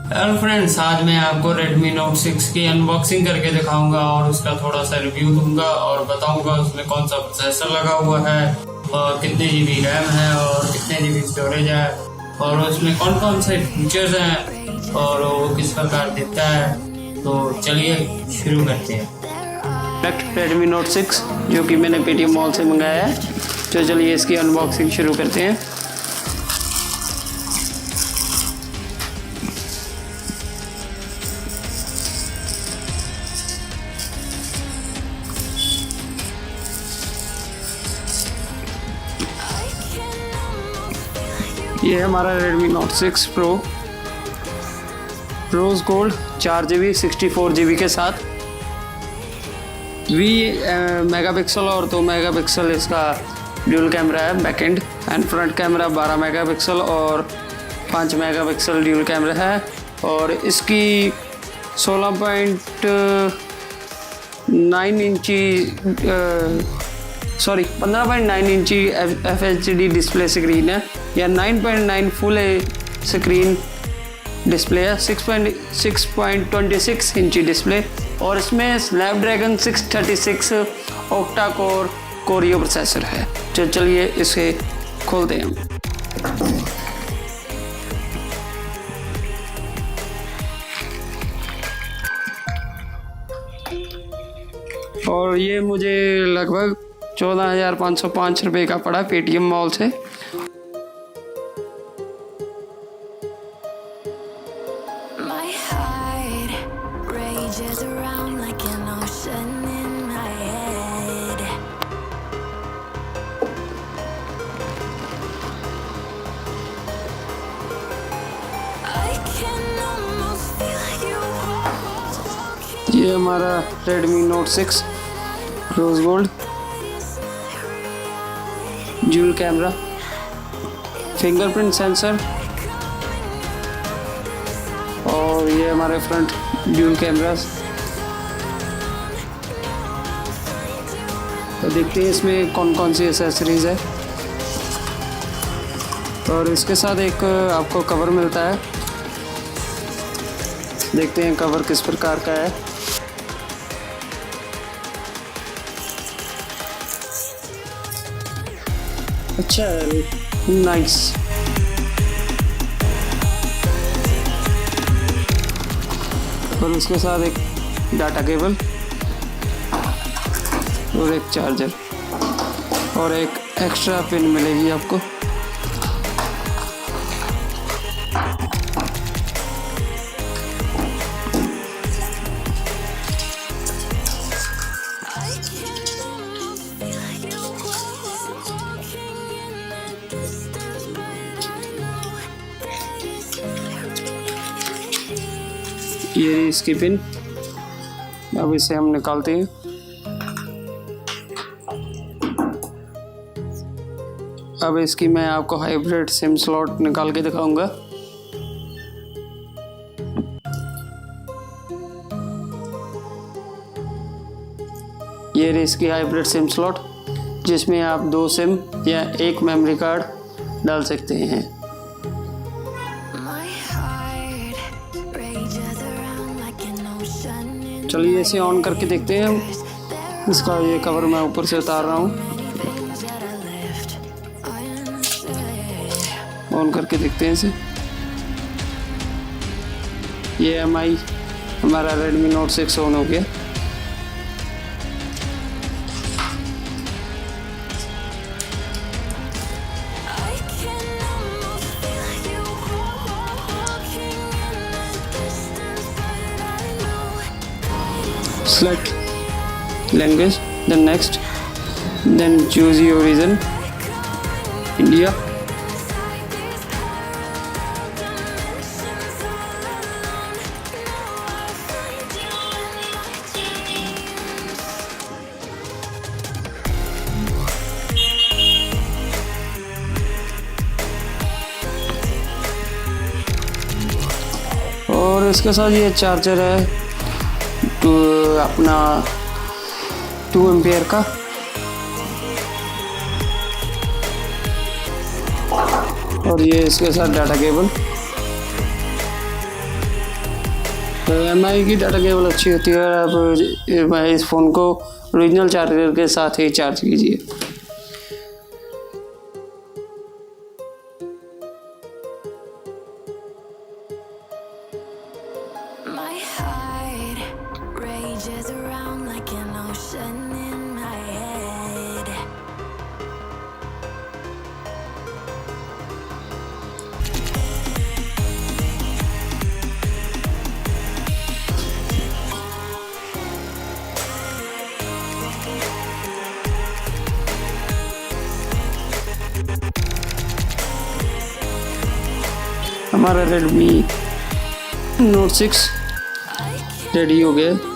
Hello friends, आज मैं आपको Redmi Note 6 की अनबॉक्सिंग करके दिखाऊंगा और उसका थोड़ा सा रिव्यू दूंगा और बताऊंगा उसमें कौन सा प्रोसेसर लगा हुआ है और कितने जीबी रैम है और कितने जीबी स्टोरेज है और उसमें कौन कौन से फीचर्स हैं और वो किस प्रकार देता है। तो चलिए शुरू करते हैं। Redmi Note 6 जो कि मैंने पेटीएम मॉल से मंगाया है, तो चलिए इसकी अनबॉक्सिंग शुरू करते हैं। ये हमारा Redmi Note 6 Pro rose gold 4GB 64GB के साथ 20 मेगापिक्सल और 2 मेगापिक्सल इसका ड्यूल कैमरा है back and and front camera 12 megapixel और 5 मेगापिक्सल ड्यूल कैमरा है और इसकी 15.9 इंची FHD डिस्प्ले स्क्रीन है या 9.9 फुल स्क्रीन डिस्प्ले है, 6.26 इंची डिस्प्ले और इसमें Snapdragon 636 octa core chorio processor है। तो चलिए इसे खोलते हैं। और ये मुझे लगभग 14,505 रुपये का पड़ा पेटीएम मॉल से। ये हमारा Redmi Note 6 rose gold dual camera, fingerprint sensor और ये हमारे फ्रंट ड्यूल कैमरास। तो देखते हैं इसमें कौन कौन सी एक्सेसरीज है। और इसके साथ एक आपको कवर मिलता है, देखते हैं कवर किस प्रकार का है। अच्छा है, नाइस। और उसके साथ एक डाटा केबल और एक चार्जर और एक एक्स्ट्रा पिन मिलेगी आपको। ये इसकी पिन, अब इसे हम निकालते हैं। अब इसकी मैं आपको हाइब्रिड सिम स्लॉट निकाल के दिखाऊंगा। ये रही इसकी हाइब्रिड सिम स्लॉट, जिसमें आप 2 सिम या 1 मेमोरी कार्ड डाल सकते हैं। चलिए इसे ऑन करके देखते हैं। इसका ये कवर मैं ऊपर से उतार रहा हूँ, ऑन करके देखते हैं इसे। ये हमारा Redmi Note 6 ऑन हो गया। Select language, then next, then choose your region, India. और इसके साथ ये चार्जर है तो अपना 2 एम्पियर का। और ये इसके साथ डाटा केबल एमआई की डाटा केबल अच्छी होती है और आप इस फ़ोन को ओरिजिनल चार्जर के साथ ही चार्ज कीजिए। My heart rages around like an ocean in my head. हमारा Redmi Note 6 रेडी हो गया है।